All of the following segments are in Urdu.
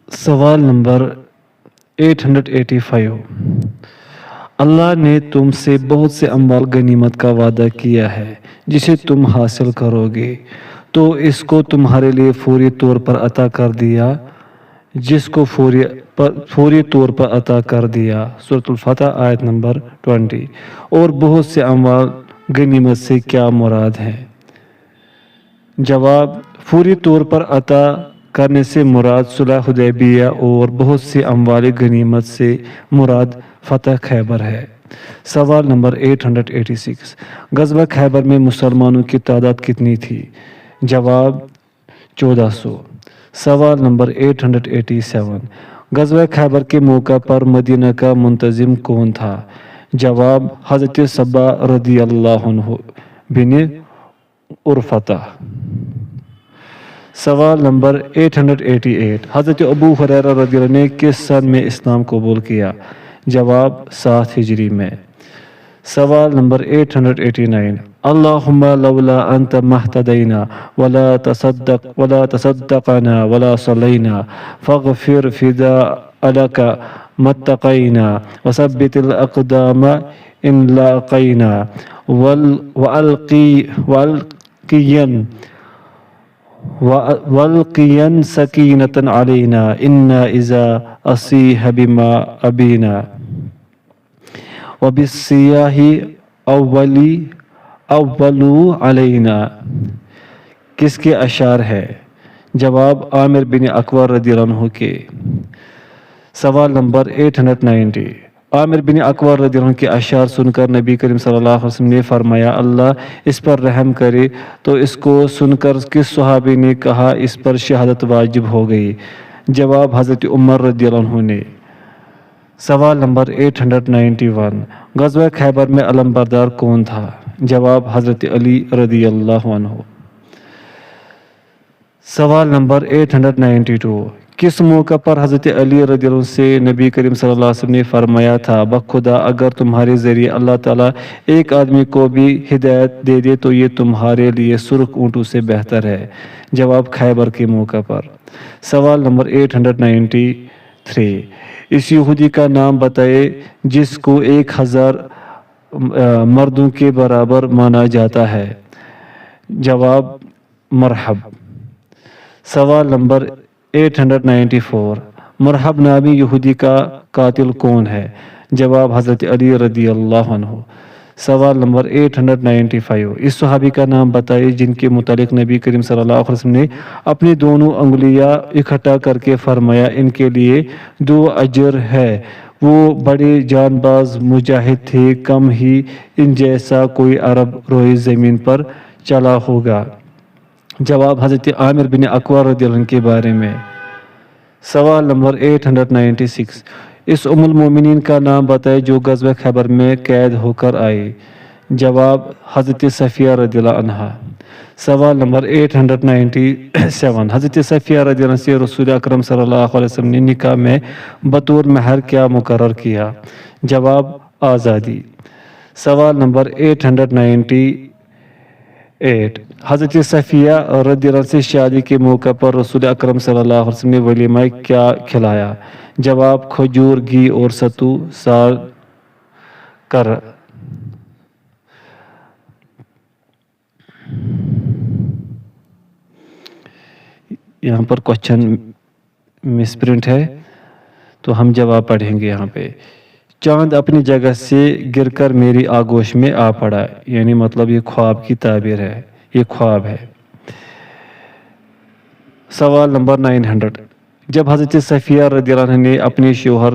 سوال نمبر 885۔ اللہ نے تم سے بہت سے اموال غنیمت کا وعدہ کیا ہے جسے تم حاصل کرو گے، تو اس کو تمہارے لیے فوری طور پر عطا کر دیا، جس کو فوری طور پر عطا کر دیا۔ سورۃ الفتح آیت نمبر 20۔ اور بہت سے اموال غنیمت سے کیا مراد ہے؟ جواب: فوری طور پر عطا کرنے سے مراد صلح حدیبیہ اور بہت سے اموال غنیمت سے مراد فتح خیبر ہے۔ سوال نمبر 886۔ غزوہ خیبر میں مسلمانوں کی تعداد کتنی تھی؟ جواب: 1400۔ سوال نمبر 887۔ غزوہ خیبر کے موقع پر مدینہ کا منتظم کون تھا؟ جواب: حضرت صبا رضی اللہ عنہ بن عرفطہ۔ سوال نمبر 888۔ حضرت ابو ہریرہ رضی اللہ عنہ نے کس سن میں اسلام قبول کیا؟ جواب: 7 ہجری میں۔ سوال نمبر 889۔ اللہم لولا انت مہتدینا ولا تصدقنا ولا صلینا فاغفر فداءک متقینا وثبت الاقدام ان لاقینا والقین سکینۃ علینا انا اذا اصیح بما ابینا وبالسیاح اولو علینا۔ کس کے اشعار ہے؟ جواب: عامر بن اقوا رضی اللہ عنہ کے۔ سوال نمبر 890۔ عامر بن اقوا رضی اللہ عنہ کے اشعار سن کر نبی کریم صلی اللہ علیہ وسلم نے فرمایا اللہ اس پر رحم کرے، تو اس کو سن کر کس صحابی نے کہا اس پر شہادت واجب ہو گئی؟ جواب: حضرت عمر رضی اللہ عنہ نے۔ سوال نمبر 891۔ غزوہ خیبر میں علم بردار کون تھا؟ جواب: حضرت علی رضی اللہ عنہ۔ سوال نمبر 892۔ کس موقع پر حضرت علی رضی اللہ عنہ سے نبی کریم صلی اللہ علیہ وسلم نے فرمایا تھا بخدا اگر تمہارے ذریعے اللہ تعالیٰ ایک آدمی کو بھی ہدایت دے دے تو یہ تمہارے لیے سرخ اونٹوں سے بہتر ہے؟ جواب: خیبر کے موقع پر۔ سوال نمبر 893۔ اس یہودی کا نام بتائے جس کو 1000 مردوں کے برابر مانا جاتا ہے؟ جواب: مرحب۔ سوال نمبر 894۔ مرحب نامی یہودی کا قاتل کون ہے؟ جواب: حضرت علی رضی اللہ عنہ۔ سوال نمبر 895۔ اس صحابی کا نام بتائیے جن کے متعلق نبی کریم صلی اللہ علیہ وسلم نے اپنی دونوں انگلیاں اکٹھا کر کے فرمایا ان کے لیے 2 اجر ہے، وہ بڑے جان باز مجاہد تھے، کم ہی ان جیسا کوئی عرب روئے زمین پر چلا ہوگا؟ جواب: حضرت عامر بن اقوا رضی اللہ عنہ کے بارے میں۔ سوال نمبر 896۔ اس ام المومنین کا نام بتائے جو غزوہ خیبر میں قید ہو کر آئی؟ جواب: حضرت صفیہ رضی اللہ عنہا۔ سوال نمبر 897۔ حضرت صفیہ رضی اللہ عنہ سے رسول اکرم صلی اللہ علیہ وسلم نے نکاح میں بطور مہر کیا مقرر کیا؟ جواب: آزادی۔ سوال نمبر 898۔ حضرت صفیہ رضی اللہ عنہ سے شادی کے موقع پر رسول اکرم صلی اللہ علیہ وسلم نے ولیمہ کیا کھلایا؟ جواب: کھجور، گھی اور ستو سال کر۔ یہاں پر کوشچن مس پرنٹ ہے تو ہم جواب پڑھیں گے یہاں پہ۔ چاند اپنی جگہ سے گر کر میری آگوش میں آ پڑا، یعنی مطلب یہ خواب کی تعبیر ہے، یہ خواب ہے۔ سوال نمبر 900۔ جب حضرت صفیہ رضی اللہ عنہ نے اپنے شوہر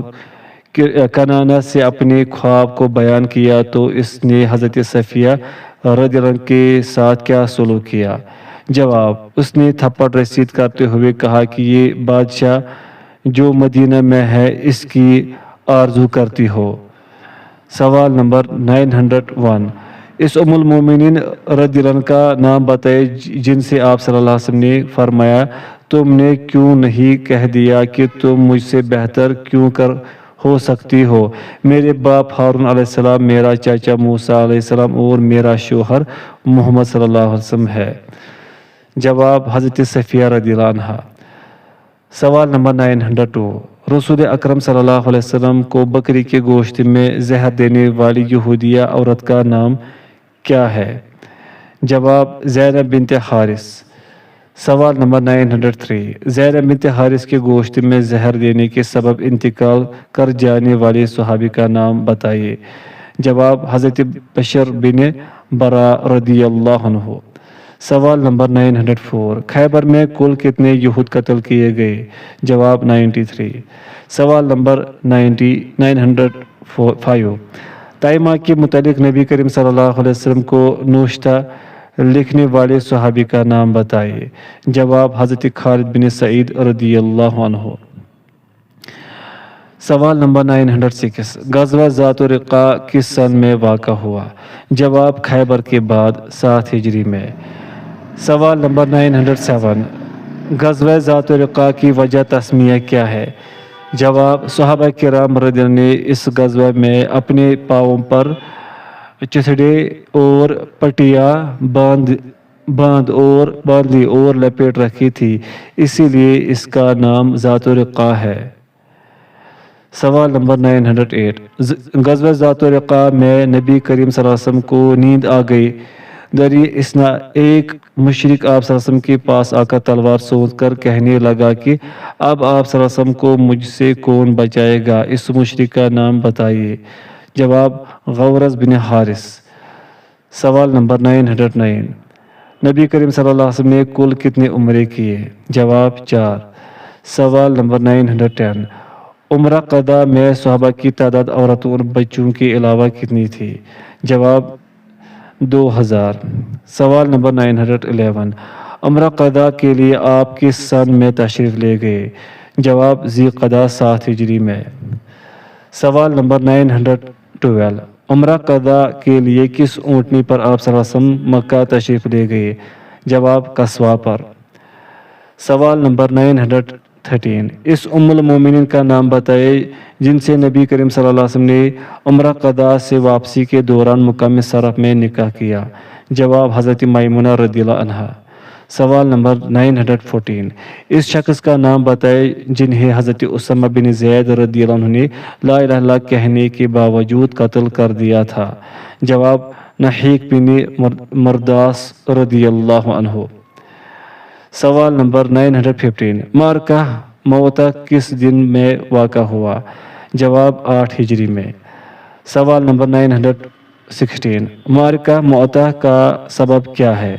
کنانہ سے اپنے خواب کو بیان کیا تو اس نے حضرت صفیہ رضی اللہ عنہ کے ساتھ کیا سلوک کیا؟ جواب: اس نے تھپڑ رسید کرتے ہوئے کہا کہ یہ بادشاہ جو مدینہ میں ہے اس کی آرزو کرتی ہو۔ سوال نمبر 901۔ اس ام المومنین رضی اللہ عنہ کا نام بتائے جن سے آپ صلی اللہ علیہ وسلم نے فرمایا تم نے کیوں نہیں کہہ دیا کہ تم مجھ سے بہتر کیوں کر ہو سکتی ہو؟ میرے باپ ہارون علیہ السلام، میرا چاچا موسیٰ علیہ السلام اور میرا شوہر محمد صلی اللہ علیہ وسلم ہے۔ جواب: حضرت صفیہ رضی اللہ عنہ۔ سوال نمبر 902، رسول اکرم صلی اللہ علیہ وسلم کو بکری کے گوشت میں زہر دینے والی یہودیہ عورت کا نام کیا ہے؟ جواب زینب بنت حارث۔ سوال نمبر 903، زینب بنت حارث کے گوشت میں زہر دینے کے سبب انتقال کر جانے والے صحابی کا نام بتائیے۔ جواب حضرت بشر بن برا رضی اللہ عنہ۔ سوال نمبر 904، خیبر میں کل کتنے یہود قتل کیے گئے؟ جواب 93۔ سوال نمبر 905، تائمہ کے متعلق نبی کریم صلی اللہ علیہ وسلم کو نوشتہ لکھنے والے صحابی کا نام بتائیے۔ جواب حضرت خالد بن سعید رضی اللہ عنہ۔ سوال نمبر 906، غزوہ ذات الرقاع کس سن میں واقع ہوا؟ جواب خیبر کے بعد 7 ہجری میں۔ سوال نمبر 907، غزوہ ذات الرقاع کی وجہ تسمیہ کیا ہے؟ جواب صحابہ کرام رضی اللہ عنہ نے اس غزوہ میں اپنے پاؤں پر چتھڑے اور پٹیاں باندھ لی اور لپیٹ رکھی تھی، اسی لیے اس کا نام ذات الرقاع ہے۔ سوال نمبر 908، غزوہ ذات الرقاع میں نبی کریم صلی اللہ علیہ وسلم کو نیند آ گئی۔ دریائے اسنا ایک مشرک آپ صلی اللہ علیہ وسلم کے پاس آ کر تلوار سونت کر کہنے لگا کہ اب آپ صلی اللہ علیہ وسلم کو مجھ سے کون بچائے گا؟ اس مشرک کا نام بتائیے۔ جواب غورث بن حارث۔ سوال نمبر 909، نبی کریم صلی اللہ علیہ وسلم نے کل کتنے عمرے کیے؟ جواب 4۔ سوال نمبر 910، عمرہ قضا میں صحابہ کی تعداد عورتوں اور بچوں کے علاوہ کتنی تھی؟ جواب 2000۔ سوال نمبر 911، عمرہ قضا کے لیے آپ کس سن میں تشریف لے گئے؟ جواب ذی قعدہ 7 ہجری میں۔ سوال نمبر 912، عمرہ قضا کے لیے کس اونٹنی پر آپ صلی اللہ علیہ وسلم مکہ تشریف لے گئے؟ جواب قصوہ پر۔ سوال نمبر 913، اس ام المومنین کا نام بتائے جن سے نبی کریم صلی اللہ علیہ وسلم نے عمرہ قضا سے واپسی کے دوران مقام صرف میں نکاح کیا۔ جواب حضرت میمونہ رضی اللہ عنہا۔ سوال نمبر 914، اس شخص کا نام بتائے جنہیں حضرت اسامہ بن زید رضی اللہ عنہ نے لا الہ الا اللہ کہنے کے باوجود قتل کر دیا تھا۔ جواب نحیق بن مرداس رضی اللہ عنہ۔ سوال نمبر 915، معرکہ موتا کس دن میں واقع ہوا؟ جواب 8 ہجری میں۔ سوال نمبر 916، معرکہ موتا کا سبب کیا ہے؟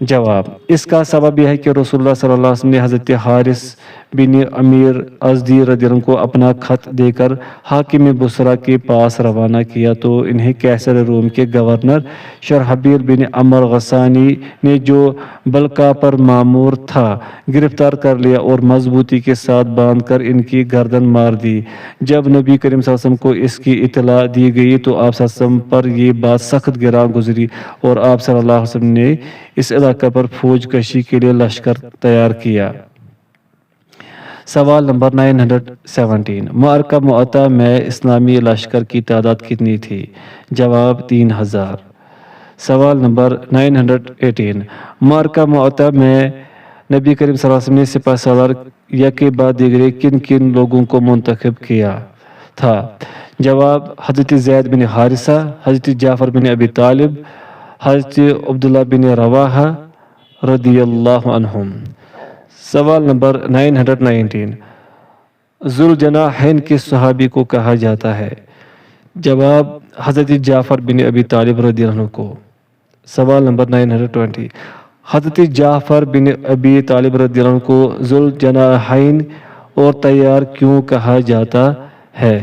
جواب اس کا سبب یہ ہے کہ رسول اللہ صلی اللہ علیہ وسلم نے حضرت حارث بن امیر ازدی رضی اللہ عنہ کو اپنا خط دے کر حاکم بصرہ کے پاس روانہ کیا تو انہیں کیسر روم کے گورنر شرحبیل بن عمر غسانی نے جو بلقا پر مامور تھا گرفتار کر لیا اور مضبوطی کے ساتھ باندھ کر ان کی گردن مار دی۔ جب نبی کریم صلی اللہ علیہ وسلم کو اس کی اطلاع دی گئی تو آپ صلی اللہ علیہ وسلم پر یہ بات سخت گراں گزری اور آپ صلی اللہ علیہ وسلم نے اس علاقہ پر فوج کشی کے لیے لشکر تیار کیا۔ سوال نمبر 917، معرکہ مؤتہ میں اسلامی لشکر کی تعداد کتنی تھی؟ جواب 3000۔ سوال نمبر 918، معرکہ مؤتہ میں نبی کریم صلی اللہ علیہ وسلم نے سپہ سالار یک کے بعد دیگرے کن کن لوگوں کو منتخب کیا تھا؟ جواب حضرت زید بن حارثہ، حضرت جعفر بن ابی طالب، حضرت عبداللہ بن رواحہ رضی اللہ عنہم۔ سوال نمبر 919، ذوالجناحین کس صحابی کو کہا جاتا ہے؟ جواب حضرت جعفر بن ابی طالب رضی اللہ عنہ کو۔ سوال نمبر 920، حضرت جعفر بن ابی طالب رضی اللہ عنہ کو ذوالجناحین اور طیار کیوں کہا جاتا ہے؟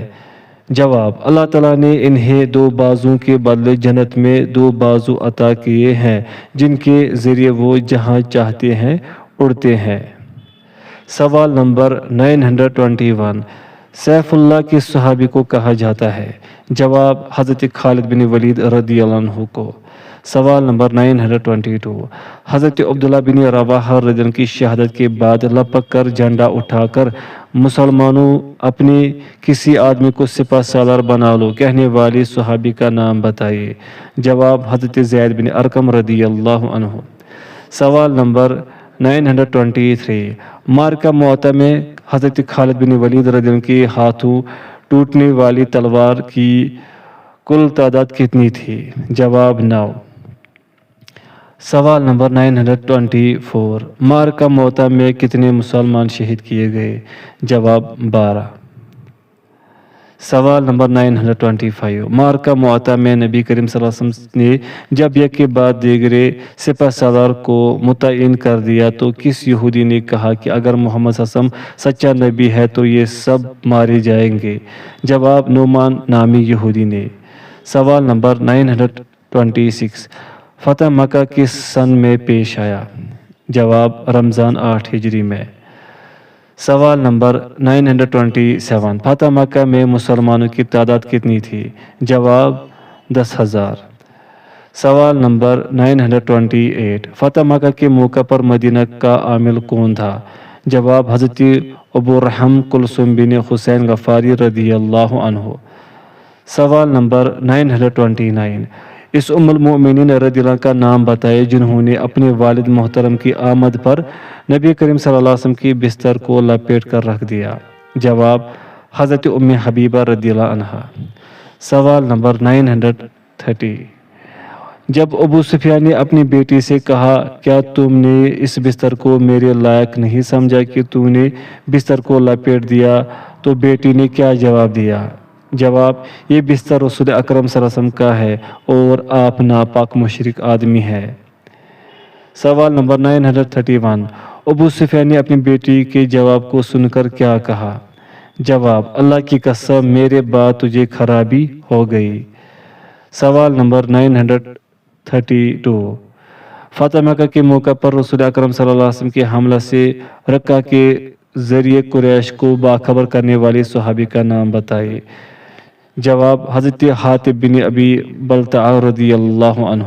جواب اللہ تعالیٰ نے انہیں 2 بازوں کے بدلے جنت میں 2 بازو عطا کیے ہیں جن کے ذریعے وہ جہاں چاہتے ہیں اڑتے ہیں۔ سوال نمبر 921، سیف اللہ کس صحابی کو کہا جاتا ہے؟ جواب حضرت خالد بن ولید رضی اللہ عنہ کو۔ سوال نمبر 922، حضرت عبداللہ بن رواحہ رضی اللہ عنہ کی شہادت کے بعد لپک کر جھنڈا اٹھا کر مسلمانوں اپنے کسی آدمی کو سپہ سالار بنا لو کہنے والے صحابی کا نام بتائیے۔ جواب حضرت زید بن ارقم رضی اللہ عنہ۔ سوال نمبر 923 مارکہ معطا میں حضرت خالد بن ولید رضی اللہ عنہ کے ہاتھوں ٹوٹنے والی تلوار کی کل تعداد کتنی تھی؟ جواب 9۔ سوال نمبر 924 مارکہ معطا میں کتنے مسلمان شہید کیے گئے؟ جواب 12۔ سوال نمبر 925 مارکہ معطا میں نبی کریم صلی اللہ علیہ وسلم نے جب یک کے بعد دیگرے سپہ سالار کو متعین کر دیا تو کس یہودی نے کہا کہ اگر محمد صلی اللہ علیہ وسلم سچا نبی ہے تو یہ سب مارے جائیں گے؟ جواب نعمان نامی یہودی نے۔ سوال نمبر 926 فتح مکہ کس سن میں پیش آیا؟ جواب رمضان 8 ہجری میں۔ سوال نمبر 927 فتح مکہ میں مسلمانوں کی تعداد کتنی تھی؟ جواب 10,000۔ سوال نمبر 928 فتح مکہ کے موقع پر مدینہ کا عامل کون تھا؟ جواب حضرت ابو رحم کلثوم بن حسین غفاری رضی اللہ عنہ۔ سوال نمبر 929 اس ام المؤمنین رضی اللہ عنہ کا نام بتائے جنہوں نے اپنے والد محترم کی آمد پر نبی کریم صلی اللہ علیہ وسلم کی بستر کو لپیٹ کر رکھ دیا؟ جواب حضرت ام حبیبہ رضی اللہ عنہ۔ سوال نمبر 930 جب ابو سفیان نے اپنی بیٹی سے کہا کیا تم نے اس بستر کو میرے لائق نہیں سمجھا کہ تو نے بستر کو لپیٹ دیا تو بیٹی نے کیا جواب دیا؟ جواب یہ بستر رسول اکرم صلی اللہ علیہ وسلم کا ہے اور آپ ناپاک مشرک آدمی ہے۔ سوال نمبر 931 ابو سفیان نے اپنی بیٹی کے جواب کو سن کر کیا کہا؟ جواب اللہ کی قسم میرے بعد تجھے خرابی ہو گئی۔ سوال نمبر 932 فتح مکہ کے موقع پر رسول اکرم صلی اللہ علیہ وسلم کے حملہ سے رکع کے ذریعے قریش کو باخبر کرنے والے صحابی کا نام بتائے؟ جواب حضرت حاتب بن ابی بلتع رضی اللہ عنہ۔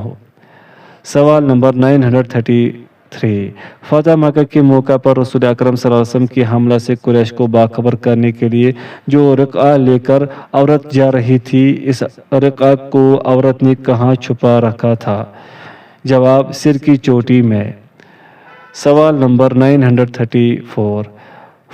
سوال نمبر 933 فتح مکہ کے موقع پر رسول اکرم صلی اللہ علیہ وسلم کے حملہ سے قریش کو باخبر کرنے کے لیے جو رقعہ لے کر عورت جا رہی تھی اس رقعہ کو عورت نے کہاں چھپا رکھا تھا؟ جواب سر کی چوٹی میں۔ سوال نمبر 934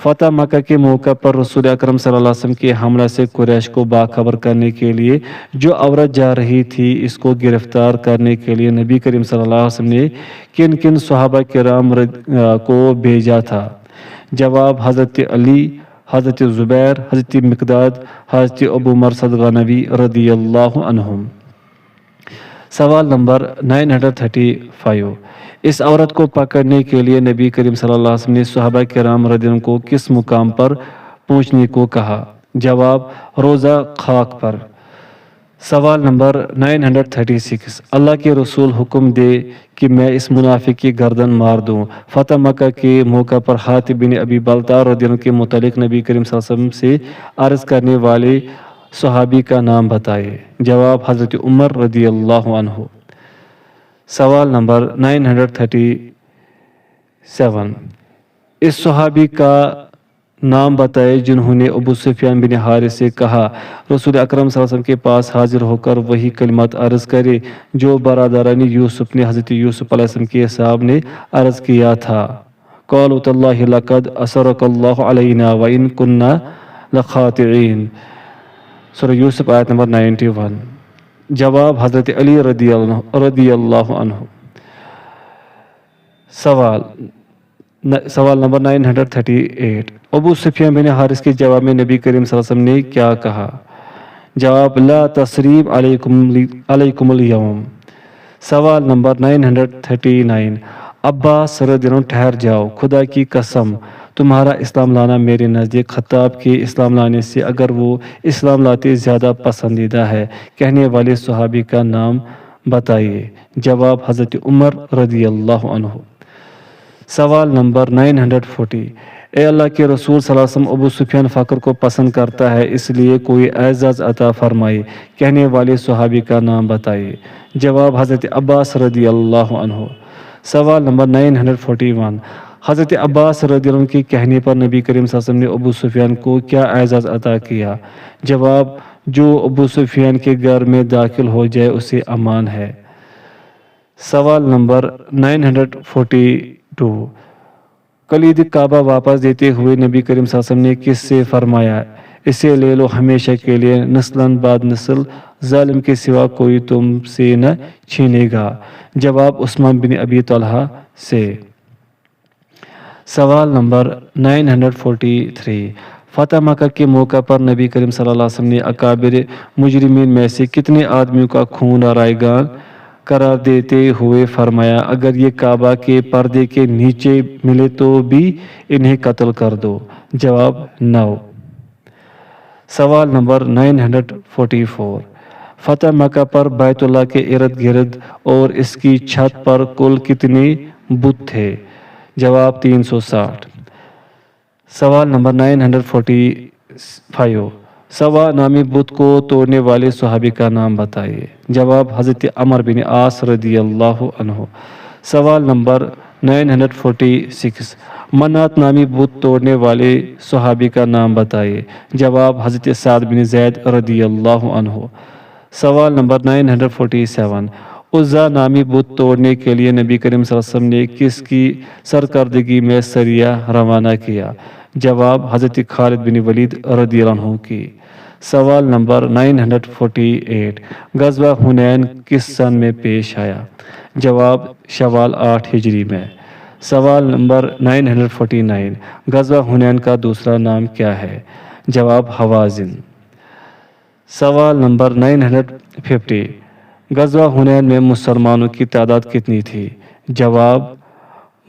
فتح مکہ کے موقع پر رسول اکرم صلی اللہ علیہ وسلم کے حملہ سے قریش کو باخبر کرنے کے لیے جو عورت جا رہی تھی اس کو گرفتار کرنے کے لیے نبی کریم صلی اللہ علیہ وسلم نے کن کن صحابہ کرام کو بھیجا تھا؟ جواب حضرت علی، حضرت زبیر، حضرت مقداد، حضرت ابو مرثد غنوی رضی اللہ عنہم۔ سوال نمبر 935 اس عورت کو پکڑنے کے لیے نبی کریم صلی اللہ علیہ وسلم نے صحابہ کرام رضی اللہ عنہم کو کس مقام پر پہنچنے کو کہا؟ جواب روضہ خاک پر۔ سوال نمبر 936 اللہ کے رسول حکم دے کہ میں اس منافق کی گردن مار دوں۔ فتح مکہ کے موقع پر حاتب بن ابی بلتع رضی اللہ عنہ کے متعلق نبی کریم صلی اللہ علیہ وسلم سے عرض کرنے والے صحابی کا نام بتائے؟ جواب حضرت عمر رضی اللہ عنہ۔ سوال نمبر 937 اس صحابی کا نام بتائے جنہوں نے ابو سفیان بن حارث سے کہا رسول اکرم صلی اللہ علیہ وسلم کے پاس حاضر ہو کر وہی کلمات عرض کرے جو برادران یوسف نے حضرت یوسف علیہ السلام کے صاحب نے عرض کیا تھا۔ قالوا تاللہ لقد اسرک اللہ علینا وان کننا لخاطئین سورہ یوسف آیت نمبر 91۔ جواب حضرت علی رضی اللہ عنہ۔ سوال نمبر 938 ابو سفیان بن حارث کے جواب میں نبی کریم صلی اللہ علیہ وسلم نے کیا کہا؟ جواب لا تثریب علیکم اليوم۔ سوال نمبر 939 عباس رضی اللہ عنہ ٹھہر جاؤ، خدا کی قسم تمہارا اسلام لانا میرے نزدیک خطاب کے اسلام لانے سے اگر وہ اسلام لاتے زیادہ پسندیدہ ہے، کہنے والے صحابی کا نام بتائیے؟ جواب حضرت عمر رضی اللہ عنہ۔ سوال نمبر 940 اے اللہ کے رسول صلی اللہ علیہ وسلم ابو سفیان فقر کو پسند کرتا ہے اس لیے کوئی اعزاز عطا فرمائے، کہنے والے صحابی کا نام بتائیے؟ جواب حضرت عباس رضی اللہ عنہ۔ سوال نمبر 941 حضرت عباس رضی اللہ عنہ کے کہنے پر نبی کریم صلی اللہ علیہ وسلم نے ابو سفیان کو کیا اعزاز عطا کیا؟ جواب جو ابو سفیان کے گھر میں داخل ہو جائے اسے امان ہے۔ سوال نمبر 942 کلید کعبہ واپس دیتے ہوئے نبی کریم صلی اللہ علیہ وسلم نے کس سے فرمایا اسے لے لو ہمیشہ کے لیے، نسلاً بعد نسل، ظالم کے سوا کوئی تم سے نہ چھینے گا؟ جواب عثمان بن ابی طلحہ سے۔ سوال نمبر 943، فتح مکہ کے موقع پر نبی کریم صلی اللہ علیہ وسلم نے اکابر مجرمین میں سے کتنے آدمیوں کا خون رائے گان قرار دیتے ہوئے فرمایا اگر یہ کعبہ کے پردے کے نیچے ملے تو بھی انہیں قتل کر دو؟ جواب 9۔ سوال نمبر 944، فتح مکہ پر بیت اللہ کے ارد گرد اور اس کی چھت پر کل کتنے بت تھے؟ جواب 360۔ سوال نمبر 945، سوا نامی بت کو توڑنے والے صحابی کا نام بتائیے؟ جواب حضرت عمر بن عاص رضی اللہ عنہ۔ سوال نمبر 946، منات نامی بت توڑنے والے صحابی کا نام بتائیے؟ جواب حضرت سعد بن زید رضی اللہ عنہ۔ سوال نمبر 947، عزا نامی بت توڑنے کے لیے نبی کریم صلی اللہ علیہ وسلم نے کس کی سرکردگی میں سریہ روانہ کیا؟ جواب حضرت خالد بن ولید رضی اللہ عنہ کی۔ سوال نمبر 948، غزوہ حنین کس سن میں پیش آیا؟ جواب شوال 8 ہجری میں۔ سوال نمبر 949، غزوہ حنین کا دوسرا نام کیا ہے؟ جواب ہوازن۔ سوال نمبر 950، غزوہ حنین میں مسلمانوں کی تعداد کتنی تھی؟ جواب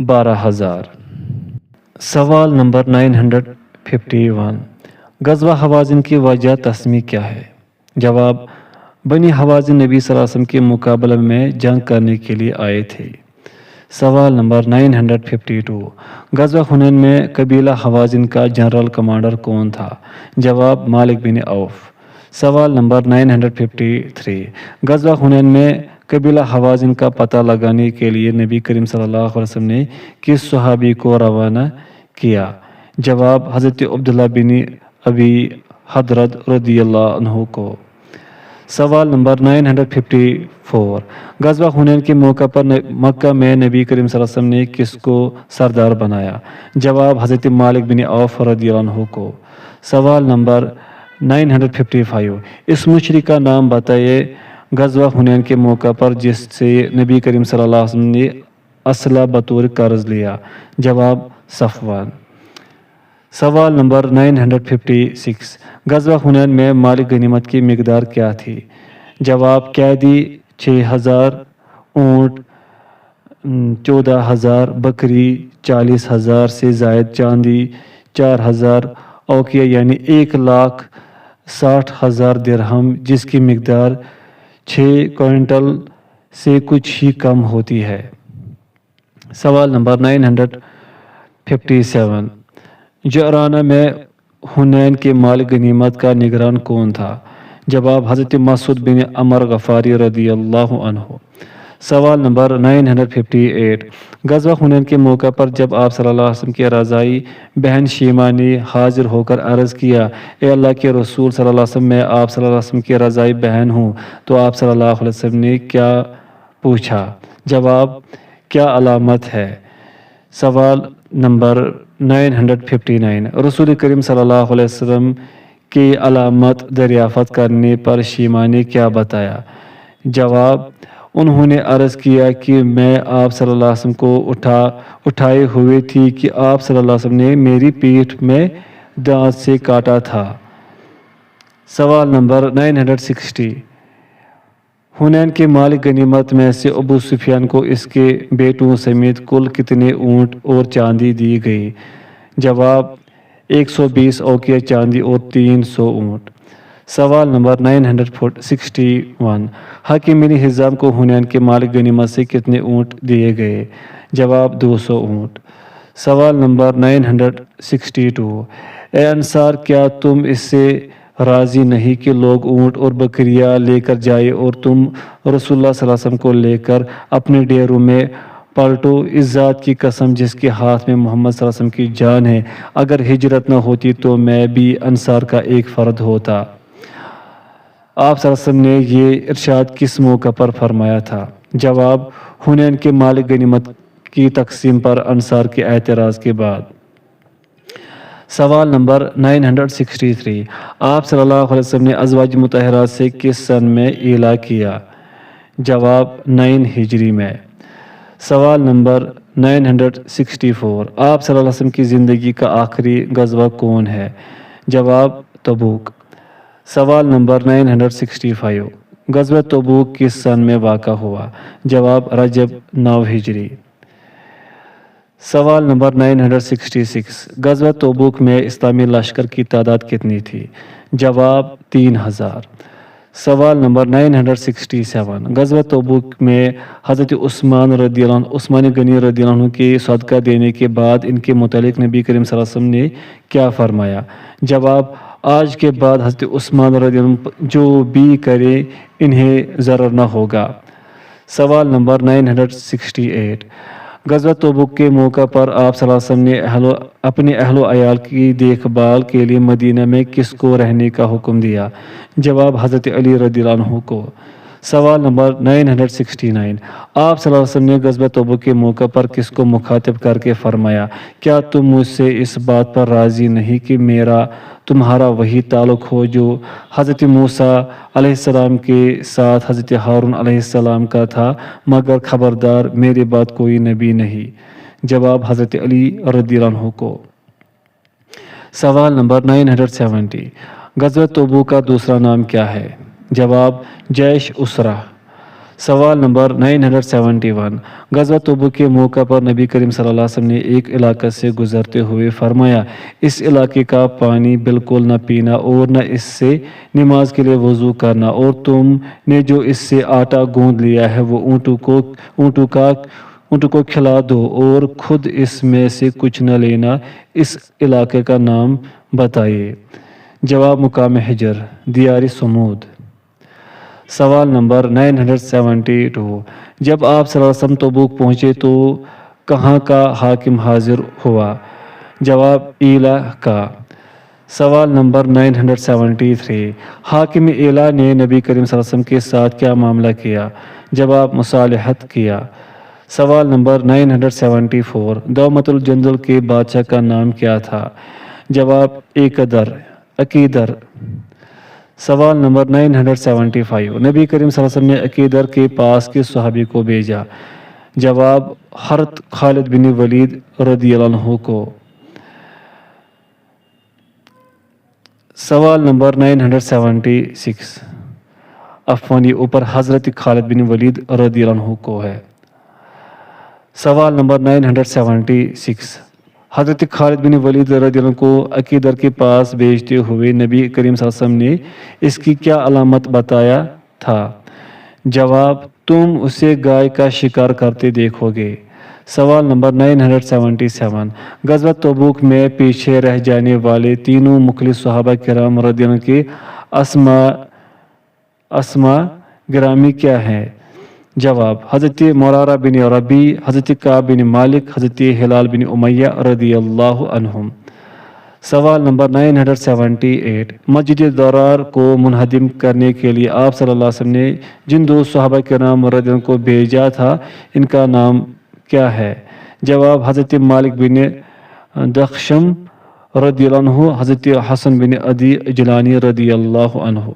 12,000۔ سوال نمبر 951، غزوہ حوازن کی وجہ تسمی کیا ہے؟ جواب بنی حوازن نبی صلی اللہ علیہ وسلم کے مقابلے میں جنگ کرنے کے لیے آئے تھے۔ سوال نمبر 952، غزوہ حنین میں قبیلہ حوازن کا جنرل کمانڈر کون تھا؟ جواب مالک بن عوف۔ سوال نمبر 953، غزوہ حنین میں قبیلہ حوازن کا پتہ لگانے کے لیے نبی کریم صلی اللہ علیہ وسلم نے کس صحابی کو روانہ کیا؟ جواب حضرت عبداللہ بن ابی حضرت رضی اللہ عنہ کو۔ سوال نمبر 954، غزوہ حنین کے موقع پر مکہ میں نبی کریم صلی اللہ علیہ وسلم نے کس کو سردار بنایا؟ جواب حضرت مالک بن عوف رضی اللہ عنہ کو۔ سوال نمبر 955، اس مشرک کا نام بتائیے غزوہ حنین کے موقع پر جس سے نبی کریم صلی اللہ علیہ وسلم نے اسلحہ بطور قرض لیا؟ جواب صفوان۔ سوال نمبر 956، غزوہ حنین میں مال غنیمت کی مقدار کیا تھی؟ جواب قیدی 6,000 اونٹ، 14,000 بکری، 40,000 سے زائد چاندی، 4,000 اوقیہ یعنی 1,60,000 درہم جس کی مقدار 6 کوئنٹل سے کچھ ہی کم ہوتی ہے۔ سوال نمبر 957، جعرانہ میں حنین کے مال غنیمت کا نگران کون تھا؟ جواب حضرت مسعود بن عمر غفاری رضی اللہ عنہ۔ سوال نمبر 958، غزوہ حنین کے موقع پر جب آپ صلی اللہ علیہ وسلم کے رضائی بہن شیما نے حاضر ہو کر عرض کیا اے اللہ کے رسول صلی اللہ علیہ وسلم میں آپ صلی اللہ علیہ وسلم کی رضائی بہن ہوں، تو آپ صلی اللہ علیہ وسلم نے کیا پوچھا؟ جواب کیا علامت ہے؟ سوال نمبر 959، رسول کریم صلی اللہ علیہ وسلم کی علامت دریافت کرنے پر شیما نے کیا بتایا؟ جواب انہوں نے عرض کیا کہ میں آپ صلی اللہ علیہ وسلم کو اٹھائے ہوئے تھی کہ آپ صلی اللہ علیہ وسلم نے میری پیٹھ میں دانت سے کاٹا تھا۔ سوال نمبر 960، حنین کے مال غنیمت میں سے ابو سفیان کو اس کے بیٹوں سمیت کل کتنے اونٹ اور چاندی دی گئی؟ جواب 120 اوقیہ چاندی اور 300 اونٹ۔ سوال نمبر 961، حکیم بن حزام کو حنین کے مال غنیمت سے کتنے اونٹ دیے گئے؟ جواب 200 اونٹ۔ سوال نمبر 962، اے انصار کیا تم اس سے راضی نہیں کہ لوگ اونٹ اور بکریاں لے کر جائے اور تم رسول اللہ صلی اللہ علیہ وسلم کو لے کر اپنے ڈیروں میں پلٹو؟ اس ذات کی قسم جس کے ہاتھ میں محمد صلی اللہ علیہ وسلم کی جان ہے، اگر ہجرت نہ ہوتی تو میں بھی انصار کا ایک فرد ہوتا۔ آپ صلی اللہ علیہ وسلم نے یہ ارشاد کس موقع پر فرمایا تھا؟ جواب حنین کے مال غنیمت کی تقسیم پر انصار کے اعتراض کے بعد۔ سوال نمبر 963، آپ صلی اللہ علیہ وسلم نے ازواج مطہرات سے کس سن میں ایلا کیا؟ جواب 9 ہجری میں۔ سوال نمبر 964، آپ صلی اللہ علیہ وسلم کی زندگی کا آخری غزوہ کون ہے؟ جواب تبوک۔ سوال نمبر 965، غزوہ تبوک کس سن میں واقع ہوا؟ جواب رجب 9 ہجری۔ سوال نمبر 966، غزوہ تبوک میں اسلامی لشکر کی تعداد کتنی تھی؟ جواب 3000۔ سوال نمبر 967، غزوہ تبوک میں حضرت عثمان رضی اللہ عنہ، عثمان غنی رضی اللہ عنہ کے صدقہ دینے کے بعد ان کے متعلق نبی کریم صلی اللہ علیہ وسلم نے کیا فرمایا؟ جواب آج کے بعد حضرت عثمان رضی اللہ عنہ جو بھی کرے انہیں ضرر نہ ہوگا۔ سوال نمبر 968، غزوہ تبوک کے موقع پر آپ صلی اللہ علیہ وسلم نے اپنے اہل و عیال کی دیکھ بھال کے لیے مدینہ میں کس کو رہنے کا حکم دیا؟ جواب حضرت علی رضی اللہ عنہ کو۔ سوال نمبر 969، آپ صلی اللہ علیہ وسلم نے غزوہ تبوک کے موقع پر کس کو مخاطب کر کے فرمایا، کیا تم مجھ سے اس بات پر راضی نہیں کہ میرا تمہارا وہی تعلق ہو جو حضرت موسیٰ علیہ السلام کے ساتھ حضرت ہارون علیہ السلام کا تھا، مگر خبردار میرے بعد کوئی نبی نہیں؟ جواب حضرت علی رضی اللہ عنہ کو۔ سوال نمبر 970، غزوہ تبوک کا دوسرا نام کیا ہے؟ جواب جیش اسرہ۔ سوال نمبر 971، غزوہ تبوک کے موقع پر نبی کریم صلی اللہ علیہ وسلم نے ایک علاقے سے گزرتے ہوئے فرمایا، اس علاقے کا پانی بالکل نہ پینا اور نہ اس سے نماز کے لیے وضو کرنا، اور تم نے جو اس سے آٹا گوندھ لیا ہے وہ اونٹوں کو کھلا دو اور خود اس میں سے کچھ نہ لینا۔ اس علاقے کا نام بتائیے۔ جواب مقام حجر، دیار سمود۔ سوال نمبر 972، جب آپ صلی اللہ علیہ وسلم تبوک پہنچے تو کہاں کا حاکم حاضر ہوا؟ جواب ایلا کا۔ سوال نمبر 973، حاکم ایلا نے نبی کریم صلی اللہ علیہ وسلم کے ساتھ کیا معاملہ کیا؟ جواب مصالحت کیا۔ سوال نمبر 974، دومت الجندل کے بادشاہ کا نام کیا تھا؟ جواب عقیدر۔ سوال نمبر 975، نبی کریم صلی اللہ علیہ وسلم نے عقیدر کے پاس کس صحابی کو بھیجا؟ جواب حضرت خالد بن ولید رضی اللہ عنہ کو۔ سوال نمبر 976، یہ اوپر حضرت خالد بن ولید رضی اللہ عنہ کو ہے۔ سوال نمبر 976، حضرت خالد بن ولید رضی اللہ عنہ کو عقیدر کے پاس بھیجتے ہوئے نبی کریم صلی اللہ علیہ وسلم نے اس کی کیا علامت بتایا تھا؟ جواب تم اسے گائے کا شکار کرتے دیکھو گے۔ سوال نمبر 977، غزوہ تبوک میں پیچھے رہ جانے والے تینوں مخلص صحابہ کرام رضی اللہ عنہ کے اسماء گرامی کیا ہیں؟ جواب حضرت مرارہ بن ربیع، حضرت کعب بن مالک، حضرت ہلال بن امیہ رضی اللہ عنہم۔ سوال نمبر 978، مسجد ضرار کو منہدم کرنے کے لیے آپ صلی اللہ علیہ وسلم نے جن دو صحابہ کرام رضی اللہ عنہ کو بھیجا تھا ان کا نام کیا ہے؟ جواب حضرت مالک بن دخشم رضی اللہ عنہ، حضرت حسن بن عدی جلانی رضی اللہ عنہ۔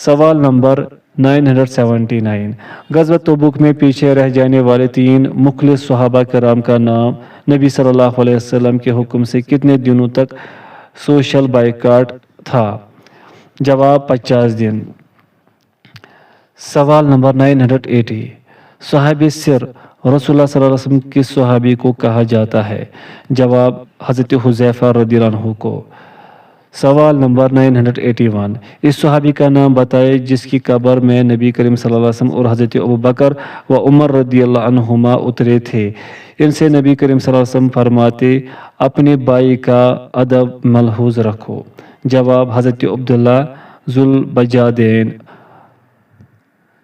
سوال نمبر 979، غزوہ تبوک میں پیچھے رہ جانے والے تین مخلص صحابہ کرام کا نام نبی صلی اللہ علیہ وسلم کے حکم سے کتنے دنوں تک سوشل بائیکاٹ تھا؟ جواب 50 دن۔ سوال نمبر 980، صحابی سر رسول اللہ صلی اللہ علیہ وسلم کس صحابی کو کہا جاتا ہے؟ جواب حضرت حذیفہ رضی اللہ عنہ کو۔ سوال نمبر 981، اس صحابی کا نام بتائے جس کی قبر میں نبی کریم صلی اللہ علیہ وسلم اور حضرت ابوبکر و عمر رضی اللہ عنہما اترے تھے۔ ان سے نبی کریم صلی اللہ علیہ وسلم فرماتے اپنے بھائی کا ادب ملحوظ رکھو۔ جواب حضرت عبداللہ ذوالبجادین۔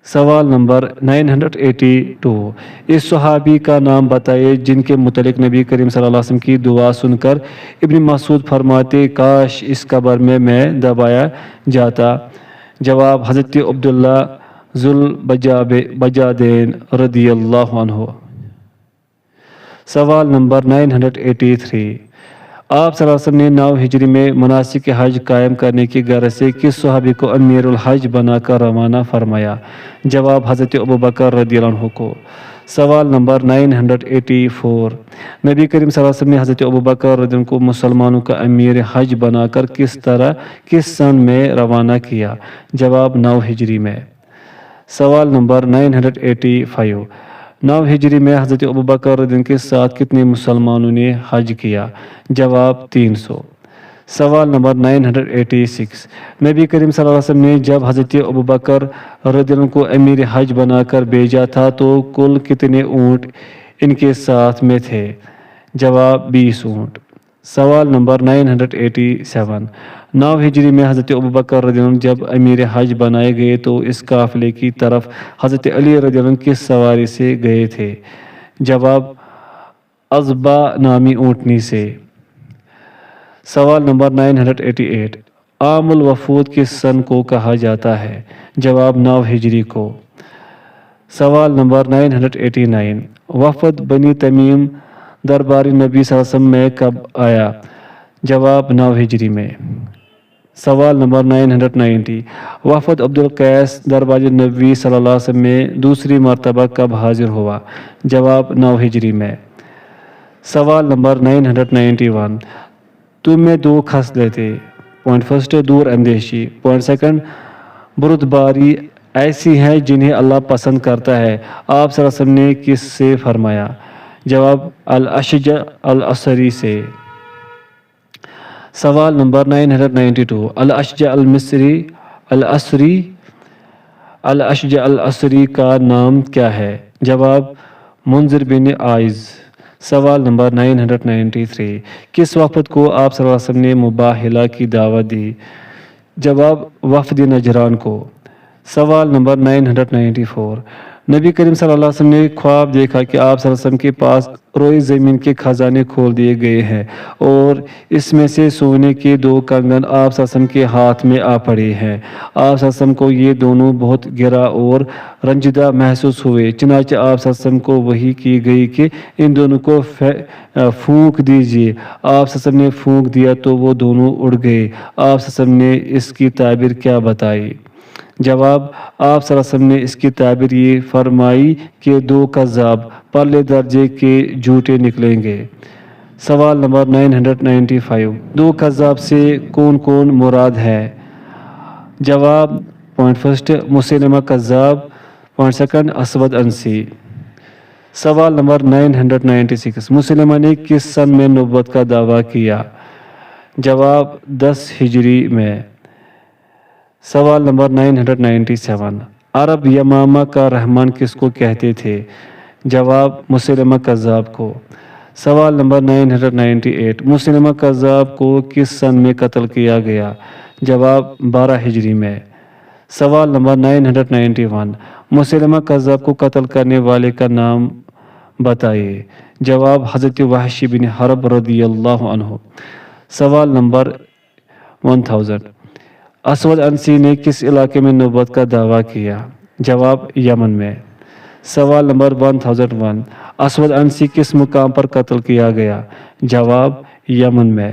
سوال نمبر 982، اس صحابی کا نام بتائے جن کے متعلق نبی کریم صلی اللہ علیہ وسلم کی دعا سن کر ابن مسعود فرماتے کاش اس قبر میں دبایا جاتا۔ جواب حضرت عبداللہ ذوالبجادین رضی اللہ عنہ۔ سوال نمبر 983، آپ صلی اللہ علیہ وسلم نے 9 ہجری میں مناسک حج قائم کرنے کی غرض سے کس صحابی کو امیر الحج بنا کر روانہ فرمایا؟ جواب حضرت ابوبکر رضی اللہ عنہ کو۔ سوال نمبر 984، نبی کریم صلی اللہ علیہ وسلم نے حضرت ابوبکر رضی اللہ عنہ کو مسلمانوں کا امیر حج بنا کر کس سن میں روانہ کیا؟ جواب 9 ہجری میں۔ سوال نمبر 985، 9 ہجری میں حضرت ابوبکر رضی اللہ عنہ کے ساتھ کتنے مسلمانوں نے حج کیا؟ جواب 300۔ سوال نمبر 986، نبی کریم صلی اللہ علیہ وسلم نے جب حضرت ابوبکر رضی اللہ عنہ کو امیر حج بنا کر بھیجا تھا تو کل کتنے اونٹ ان کے ساتھ میں تھے؟ جواب 20 اونٹ۔ سوال نمبر 987، 9 ہجری میں حضرت ابوبکر رضی اللہ عنہ جب امیر حج بنائے گئے تو اس قافلے کی طرف حضرت علی رضی اللہ عنہ کس سواری سے گئے تھے؟ جواب عذبہ نامی اونٹنی سے۔ سوال نمبر 988، عام الوفود کس سن کو کہا جاتا ہے؟ جواب 9 ہجری کو۔ سوال نمبر 989، وفد بنی تمیم دربار نبی صلی اللہ علیہ وسلم میں کب آیا؟ جواب 9 ہجری میں۔ سوال نمبر 990، وفد عبدالقیس دربار نبی صلی اللہ علیہ وسلم میں دوسری مرتبہ کب حاضر ہوا؟ جواب 9 ہجری میں۔ سوال نمبر 991، تم میں 2 خصلتیں، پوائنٹ فرسٹ دور اندیشی، پوائنٹ سیکنڈ بردباری ایسی ہیں جنہیں اللہ پسند کرتا ہے، آپ صلی اللہ علیہ وسلم نے کس سے فرمایا؟ جواب الاشجع العصری سے۔ سوال نمبر 992، الاشجع العصری کا نام کیا ہے؟ جواب منذر بن عائز۔ سوال نمبر 993، کس وفد کو آپ صلی اللہ علیہ وسلم نے مباہلہ کی دعوت دی؟ جواب وفد نجران کو۔ سوال نمبر 994، نبی کریم صلی اللہ علیہ وسلم نے خواب دیکھا کہ آپ صلی اللہ علیہ وسلم کے پاس روئے زمین کے خزانے کھول دیے گئے ہیں اور اس میں سے سونے کے 2 کنگن آپ صلی اللہ علیہ وسلم کے ہاتھ میں آ پڑے ہیں۔ آپ صلی اللہ علیہ وسلم کو یہ دونوں بہت گرا اور رنجیدہ محسوس ہوئے، چنانچہ آپ صلی اللہ علیہ وسلم کو وحی کی گئی کہ ان دونوں کو پھونک دیجیے۔ آپ صلی اللہ علیہ وسلم نے پھونک دیا تو وہ دونوں اڑ گئے۔ آپ صلی اللہ علیہ وسلم نے اس کی تعبیر کیا بتائی؟ جواب آپ صلی اللہ علیہ وسلم نے اس کی تعبیر یہ فرمائی کہ 2 کذاب پرلے درجے کے جھوٹے نکلیں گے۔ سوال نمبر 995، 2 کذاب سے کون کون مراد ہے؟ جواب پوائنٹ فرسٹ مسیلمہ کذاب، پوائنٹ سیکنڈ اسود انسی۔ سوال نمبر 996، مسلمہ نے کس سن میں نبوت کا دعویٰ کیا؟ جواب 10 ہجری میں۔ سوال نمبر 997، عرب یمامہ کا رحمان کس کو کہتے تھے؟ جواب مسلمہ کذاب کو۔ سوال نمبر 998، مسلمہ کذاب کو کس سن میں قتل کیا گیا؟ جواب 12 ہجری میں۔ سوال نمبر 991، مسلمہ کذاب کو قتل کرنے والے کا نام بتائیے۔ جواب حضرت وحشی بن حرب رضی اللہ عنہ۔ سوال نمبر 1000، اسود انسی نے کس علاقے میں نبوت کا دعویٰ کیا؟ جواب یمن میں۔ سوال نمبر 1001، اسود انسی کس مقام پر قتل کیا گیا؟ جواب یمن میں۔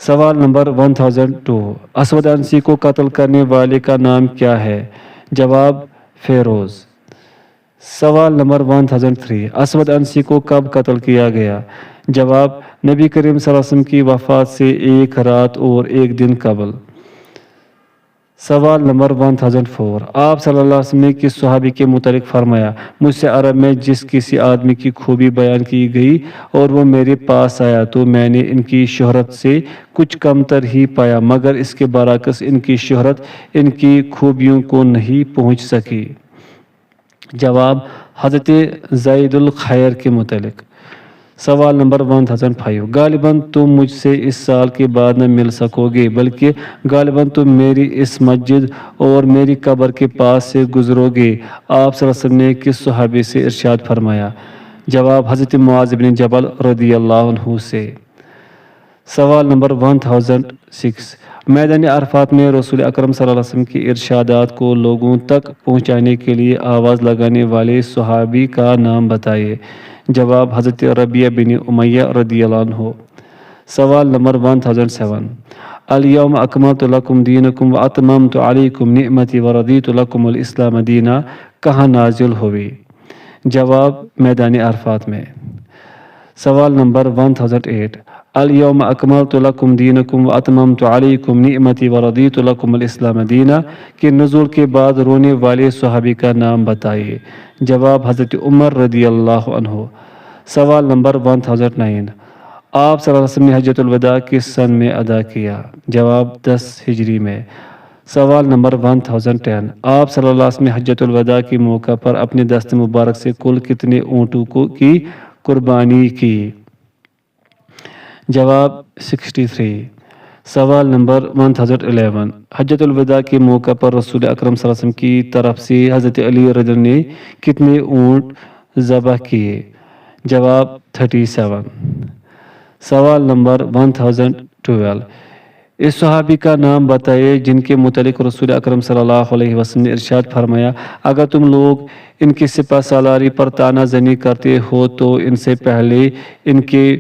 سوال نمبر 1002، اسود انسی کو قتل کرنے والے کا نام کیا ہے؟ جواب فیروز۔ سوال نمبر 1003، اسود انسی کو کب قتل کیا گیا؟ جواب نبی کریم صلی اللہ علیہ وسلم کی وفات سے 1 رات اور 1 دن قبل۔ سوال نمبر 1004، آپ صلی اللہ علیہ وسلم نے کس صحابی کے متعلق فرمایا؟ مجھ سے عرب میں جس کسی آدمی کی خوبی بیان کی گئی اور وہ میرے پاس آیا تو میں نے ان کی شہرت سے کچھ کمتر ہی پایا، مگر اس کے برعکس ان کی شہرت ان کی خوبیوں کو نہیں پہنچ سکی۔ جواب حضرت زید الخیر کے متعلق۔ سوال نمبر 1005، غالباً تم مجھ سے اس سال کے بعد نہ مل سکو گے، بلکہ غالباً تم میری اس مسجد اور میری قبر کے پاس سے گزرو گے۔ آپ صلی اللہ علیہ وسلم نے کس صحابی سے ارشاد فرمایا؟ جواب حضرت معاذ بن جبل رضی اللہ عنہ سے۔ سوال نمبر 1006، میدان عرفات میں رسول اکرم صلی اللہ علیہ وسلم کی ارشادات کو لوگوں تک پہنچانے کے لیے آواز لگانے والے صحابی کا نام بتائیے۔ جواب حضرت ربیہ بن امیہ رضی اللہ عنہ۔ سوال نمبر 1007، الیوم اکملت لکم دینکم واتممت علیکم نعمتی ورضیت لکم الاسلام دینا کہاں نازل ہوئی؟ جواب میدان عرفات میں۔ سوال نمبر 1008، الیوم اکملت لکم دینکم واتممت علیکم نعمتی ورضیت لکم الاسلام دینا کے نزول کے بعد رونے والے صحابی کا نام بتائیے۔ جواب حضرت عمر رضی اللہ عنہ۔ سوال نمبر 1009، آپ صلی اللہ علیہ وسلم نے حجۃ الوداع کس سن میں ادا کیا؟ جواب 10 ہجری میں۔ سوال نمبر 1010، آپ صلی اللہ علیہ وسلم نے حجۃ الوداع کے موقع پر اپنے دست مبارک سے کل کتنے اونٹوں کی قربانی کی؟ جواب 63۔ سوال نمبر 1011، حجۃ الوداع کے موقع پر رسول اکرم صلی اللہ علیہ وسلم کی طرف سے حضرت علی رضی اللہ عنہ نے کتنے اونٹ ذبح کیے؟ جواب 37۔ سوال نمبر 1012، اس صحابی کا نام بتائیے جن کے متعلق رسول اکرم صلی اللہ علیہ وسلم نے ارشاد فرمایا اگر تم لوگ ان کی سپہ سالاری پر تانہ زنی کرتے ہو تو ان سے پہلے ان کے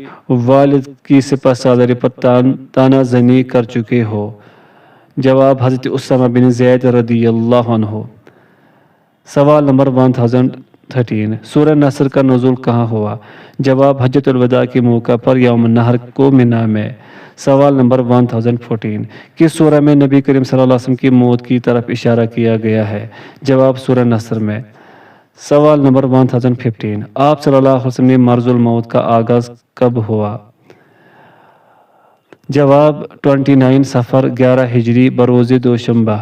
والد کی سپہ سالاری پر تانہ زنی کر چکے ہو۔ جواب حضرت اسامہ بن زید رضی اللہ عنہ۔ سوال نمبر 1013، سورہ نصر کا نزول کہاں ہوا؟ جواب حجۃ الوداع کے موقع پر یوم النحر کو منا میں۔ سوال نمبر 1014، کس سورہ میں نبی کریم صلی اللہ علیہ وسلم کی موت کی طرف اشارہ کیا گیا ہے؟ جواب سورہ نصر میں۔ سوال نمبر 1015، آپ صلی اللہ علیہ وسلم نے مرض الموت کا آغاز کب ہوا؟ جواب 29 صفر 11 ہجری بروز دوشنبہ۔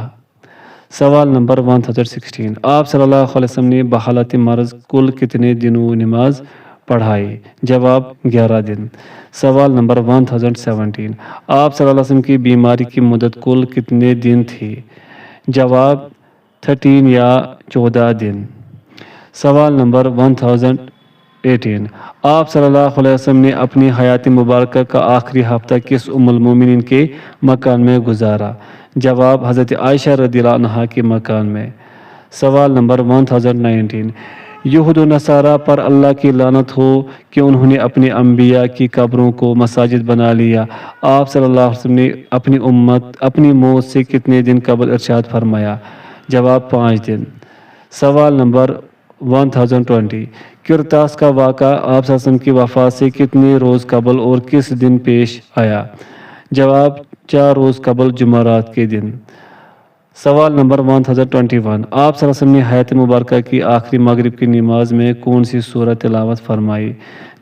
سوال نمبر 1016، آپ صلی اللہ علیہ وسلم نے بحالت مرض کل کتنے دنوں نماز پڑھائی؟ جواب 11 دن۔ سوال نمبر 1017، آپ صلی اللہ علیہ وسلم کی بیماری کی مدت کل کتنے دن تھی؟ جواب 13 یا 14 دن۔ سوال نمبر 1018، آپ صلی اللہ علیہ وسلم نے اپنی حیات مبارکہ کا آخری ہفتہ کس ام المومنین کے مکان میں گزارا؟ جواب حضرت عائشہ رضی اللہ عنہا کے مکان میں۔ سوال نمبر 1019، یہود و نصارہ پر اللہ کی لعنت ہو کہ انہوں نے اپنے انبیاء کی قبروں کو مساجد بنا لیا۔ آپ صلی اللہ علیہ وسلم نے اپنی موت سے کتنے دن قبل ارشاد فرمایا؟ جواب 5 دن۔ سوال نمبر 1020، کرتاس کا واقعہ آپ صلی اللہ علیہ وسلم کی وفات سے کتنے روز قبل اور کس دن پیش آیا؟ جواب 4 روز قبل جمعرات کے دن۔ سوال نمبر 1021، آپ صلی اللہ علیہ وسلم نے حیات مبارکہ کی آخری مغرب کی نماز میں کون سی سورہ تلاوت فرمائی؟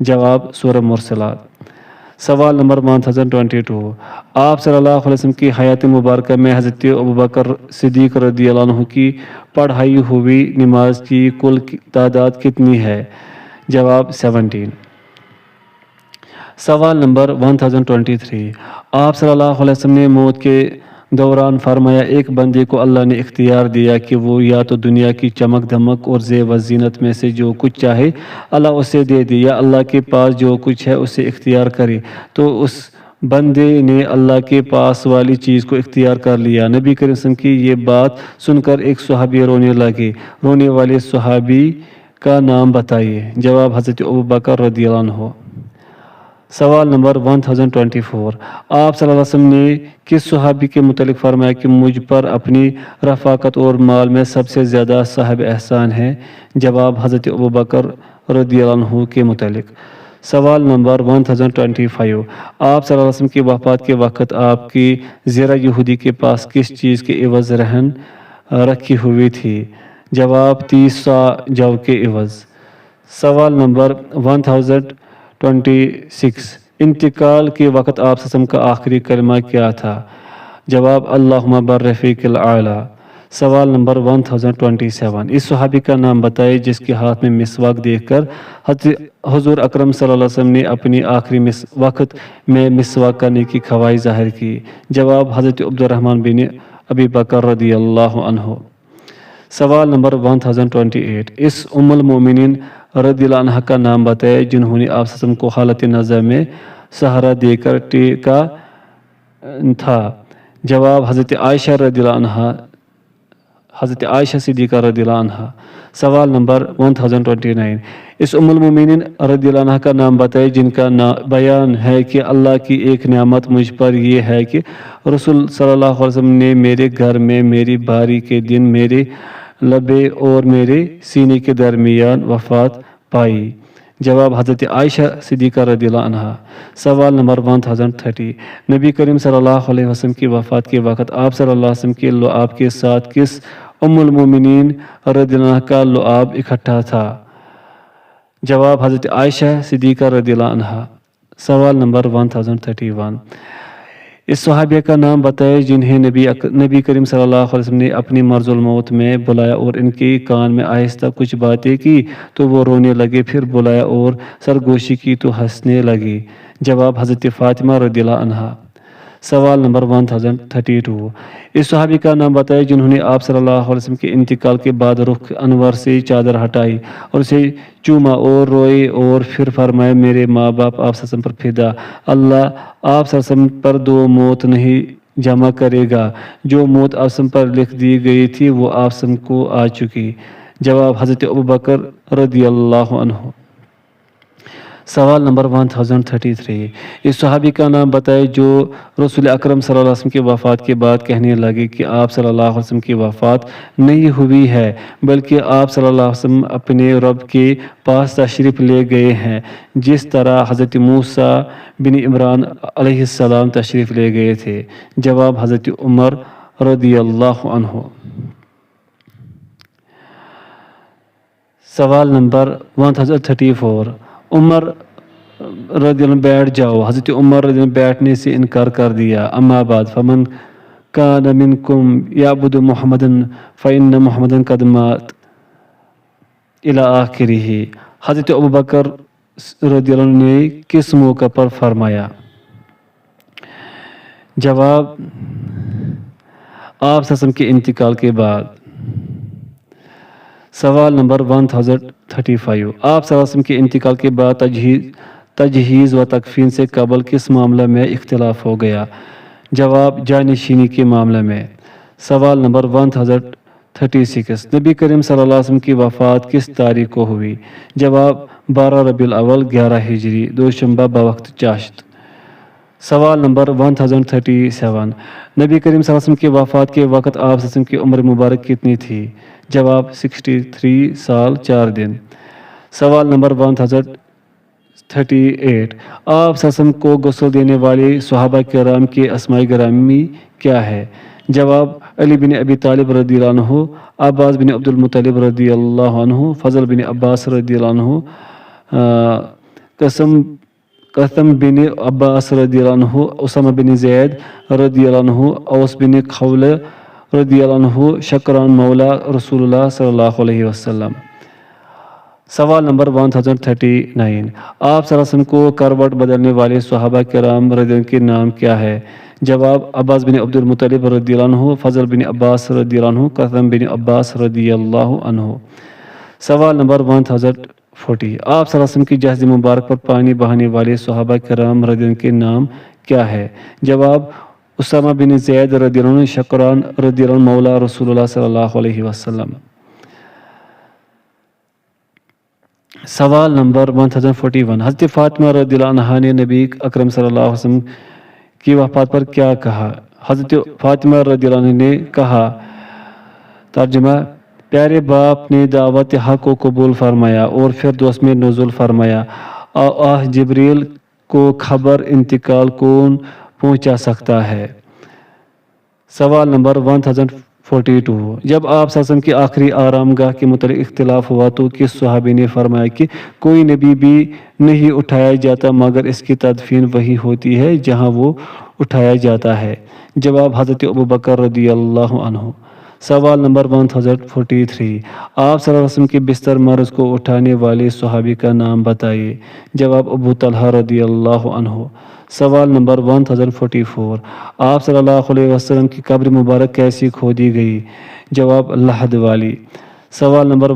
جواب سورہ مرسلات۔ سوال نمبر 1022، آپ صلی اللہ علیہ وسلم کی حیات مبارکہ میں حضرت ابوبکر صدیق رضی اللہ عنہ کی پڑھائی ہوئی نماز کی کل تعداد کتنی ہے؟ جواب 17۔ سوال نمبر 1023، آپ صلی اللہ علیہ وسلم نے موت کے دوران فرمایا ایک بندے کو اللہ نے اختیار دیا کہ وہ یا تو دنیا کی چمک دھمک اور زیب و زینت میں سے جو کچھ چاہے اللہ اسے دے دے یا اللہ کے پاس جو کچھ ہے اسے اختیار کرے، تو اس بندے نے اللہ کے پاس والی چیز کو اختیار کر لیا۔ نبی کریم صلی اللہ علیہ وسلم کی یہ بات سن کر ایک صحابی رونے لگے۔ رونے والے صحابی کا نام بتائیے؟ جواب حضرت ابوبکر رضی اللہ عنہ۔ سوال نمبر 1024، آپ صلی اللہ علیہ وسلم نے کس صحابی کے متعلق فرمایا کہ مجھ پر اپنی رفاقت اور مال میں سب سے زیادہ صاحب احسان ہے؟ جواب حضرت ابوبکر رضی اللہ عنہ کے متعلق۔ سوال نمبر 1025، آپ صلی اللہ علیہ وسلم کی وفات کے وقت آپ کی زیرہ یہودی کے پاس کس چیز کے عوض رہن رکھی ہوئی تھی؟ جواب 30 سا جو کے عوض۔ سوال نمبر 1026، انتقال کے وقت آپ صلی اللہ علیہ وسلم کا آخری کلمہ کیا تھا؟ جواب اللہم بالرفیق الاعلی۔ سوال نمبر 1027، اس صحابی کا نام بتائے جس کے ہاتھ میں مسواک دیکھ کر حضور اکرم صلی اللہ علیہ وسلم نے اپنی آخری وقت میں مسواک کرنے کی خواہش ظاہر کی؟ جواب حضرت عبد الرحمن بن ابی بکر رضی اللہ عنہ۔ سوال نمبر 1028، اس ام المومنین رضی اللہ عنہ کا نام بتائے جنہوں نے آپ صلی اللہ علیہ وسلم کو حالت نزع میں سہارا دے کر ٹیکا تھا؟ جواب حضرت عائشہ رضی اللہ عنہ حضرت عائشہ صدیقہ رضی اللہ عنہ۔ سوال نمبر 1029، اس ام المومنین رضی اللہ عنہ کا نام بتائے جن کا بیان ہے کہ اللہ کی ایک نعمت مجھ پر یہ ہے کہ رسول صلی اللہ علیہ وسلم نے میرے گھر میں میری باری کے دن میرے لبے اور میرے سینے کے درمیان وفات پائی۔ جواب حضرت عائشہ صدیقہ رضی اللہ عنہ۔ سوال نمبر 1030، نبی کریم صلی اللہ علیہ وسلم کی وفات کے وقت آپ صلی اللہ علیہ وسلم کے لعاب کے ساتھ کس ام المومنین رضی اللہ عنہ کا لعاب اکٹھا تھا؟ جواب حضرت عائشہ صدیقہ رضی اللہ عنہ۔ سوال نمبر 1031، اس صحابیہ کا نام بتائے جنہیں نبی کریم صلی اللہ علیہ وسلم نے اپنی مرض الموت میں بلایا اور ان کے کان میں آہستہ کچھ باتیں کی تو وہ رونے لگے، پھر بلایا اور سرگوشی کی تو ہنسنے لگے۔ جواب حضرت فاطمہ رضی اللہ عنہ۔ سوال نمبر 1032، اس صحابی کا نام بتائے جنہوں نے آپ صلی اللہ علیہ وسلم کے انتقال کے بعد رخ انور سے چادر ہٹائی اور اسے چوما اور روئے اور پھر فرمایا میرے ماں باپ آپ صلی اللہ علیہ وسلم پر فدا، اللہ آپ صلی اللہ علیہ وسلم پر دو موت نہیں جمع کرے گا، جو موت آپ صلی اللہ علیہ وسلم پر لکھ دی گئی تھی وہ آپ صلی اللہ علیہ وسلم کو آ چکی۔ جواب حضرت ابوبکر رضی اللہ عنہ۔ سوال نمبر 1033، اس صحابی کا نام بتائے جو رسول اکرم صلی اللہ علیہ وسلم کی وفات کے بعد کہنے لگے کہ آپ صلی اللہ علیہ وسلم کی وفات نہیں ہوئی ہے بلکہ آپ صلی اللہ علیہ وسلم اپنے رب کے پاس تشریف لے گئے ہیں، جس طرح حضرت موسیٰ بن عمران علیہ السلام تشریف لے گئے تھے۔ جواب حضرت عمر رضی اللہ عنہ۔ سوال نمبر 1034، عمر رضی اللہ عنہ بیٹھ جاؤ، حضرت عمر رضی اللہ عنہ بیٹھنے سے انکار کر دیا۔ اما بعد فمن کان منکم یعبد محمدا فإن محمدا قد مات الی آخرہ، حضرت ابوبکر رضی اللہ عنہ نے کس موقع پر فرمایا؟ جواب آپ صلی اللہ علیہ وسلم کے انتقال کے بعد۔ سوال نمبر 1035، آپ صلی اللہ علیہ وسلم کے انتقال کے بعد تجہیز و تکفین سے قبل کس معاملہ میں اختلاف ہو گیا؟ جواب جانشینی کے معاملہ میں۔ سوال نمبر 1036، نبی کریم صلی اللہ علیہ وسلم کی وفات کس تاریخ کو ہوئی؟ جواب 12 ربیع الاول 11 ہجری، دوشنبہ بوقت چاشت۔ سوال نمبر 1037، نبی کریم صلی اللہ علیہ وسلم کی وفات کے وقت آپ صلی اللہ علیہ وسلم کی عمر مبارک کتنی تھی؟ جواب 63 سال 4 دن۔ سوال نمبر 1038، آپ صلی اللہ علیہ وسلم کو غسل دینے والے صحابہ کرام کے اسماء گرامی کیا ہے؟ جواب علی بن ابی طالب رضی اللہ عنہ، عباس بن عبد المطلب رضی اللہ عنہ، فضل بن عباس رضی اللہ عنہ، قسم بن عباس رضی اللہ عنہ، اسامہ بن زید رضی اللہ عنہ، اوس بن خولہ رضی اللہ عنہ، شکران مولا رسول اللہ صلی اللہ علیہ وسلم۔ سوال نمبر 1039، آپ صلی اللہ علیہ وسلم کو کروٹ بدلنے والے صحابہ کرام رضی اللہ عنہ کے نام کیا ہے؟ جواب عباس بن عبد المطلب رضی اللہ عنہ، فضل بن عباس رضی اللہ عنہ، قسم بن عباس رضی اللہ عنہ۔ سوال نمبر 1040، آپ صلی اللہ علیہ وسلم کی جہاز مبارک پر پانی بہانے والے صحابہ کرام رضی اللہ عنہ کے نام کیا ہے؟ جواب اسامہ بن زید رضی اللہ عنہ، شکران رضی اللہ عنہ، مولا رسول اللہ صلی اللہ علیہ وسلم۔ سوال نمبر 1041، حضرت فاطمہ رضی اللہ عنہ نے نبی اکرم صلی اللہ علیہ وسلم کی وفات پر کیا کہا؟ حضرت فاطمہ رضی اللہ عنہ نے کہا، ترجمہ، پیارے باپ نے دعوت حق کو قبول فرمایا اور فردوس میں نزول فرمایا، آہ جبریل کو خبر انتقال کون پہنچا سکتا ہے؟ سوال نمبر 1042، جب آپ صلی اللہ علیہ وسلم کی آخری آرام گاہ کے متعلق اختلاف ہوا تو کس صحابی نے فرمایا کہ کوئی نبی بھی نہیں اٹھایا جاتا مگر اس کی تدفین وہی ہوتی ہے جہاں وہ اٹھایا جاتا ہے؟ جواب حضرت ابوبکر رضی اللہ عنہ۔ سوال نمبر 1043، آپ صلی اللہ علیہ وسلم کے بستر مرض کو اٹھانے والے صحابی کا نام بتائیے۔ جواب ابو طلحہ رضی اللہ عنہ۔ سوال نمبر 1044، آپ صلی اللہ علیہ وسلم کی قبر مبارک کیسی کھودی گئی؟ جواب لحد والی۔ سوال نمبر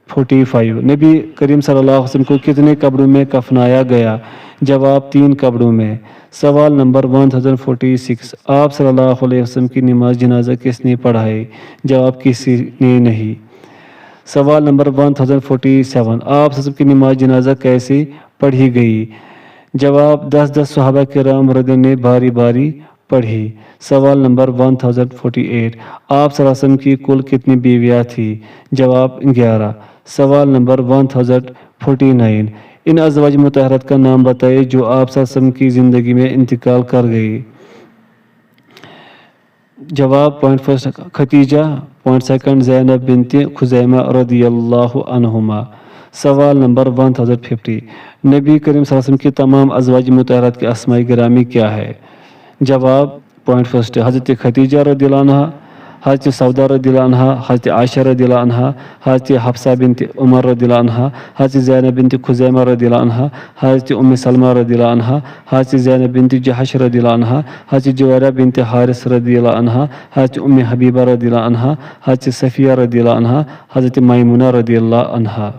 45 نبی کریم صلی اللہ علیہ وسلم کو کتنے قبروں میں کفنایا گیا؟ جواب 3 قبروں میں۔ سوال نمبر 1046 آپ صلی اللہ علیہ وسلم کی نماز جنازہ کس نے پڑھائی؟ جواب کسی نے نہیں۔ سوال نمبر 1047 آپ صلی اللہ علیہ وسلم کی نماز جنازہ کیسے پڑھی گئی؟ جواب 10 صحابہ کرام رضی اللہ عنہم نے باری باری پڑھی۔ سوال نمبر 1048 آپ صلی اللہ علیہ وسلم کی کل کتنی بیویاں تھیں؟ جواب 11۔ سوال نمبر 1049 ان ازواج مطہرات کا نام بتائیے جو آپ صلی اللہ علیہ وسلم کی زندگی میں انتقال کر گئی۔ جواب point first Khadija, point second Zainab بنت خزیمہ رضی اللہ عنہما۔ سوال نمبر 1050 نبی کریم صلی اللہ علیہ وسلم کی تمام ازواج مطہرات کے اسماء گرامی کیا ہے؟ جواب پوائنٹ فرسٹ حضرت خدیجہ رضی اللہ عنہا، حضرت سودہ رضی اللہ عنہا، حضرت عائشہ رضی اللہ عنہا، حضرت حفصہ بنت عمر رضی اللہ عنہا، حضرت زینب بنت خزیمہ رضی اللہ عنہا، حضرت ام سلمہ رضی اللہ عنہا، حضرت زینب بنت جحش رضی اللہ عنہا، حضرت جویرہ بنت حارث رضی اللہ عنہا، حضرت ام حبیبہ رضی اللہ عنہا، حضرت صفیہ رضی اللہ عنہا، حضرت میمونہ رضی اللہ عنہا۔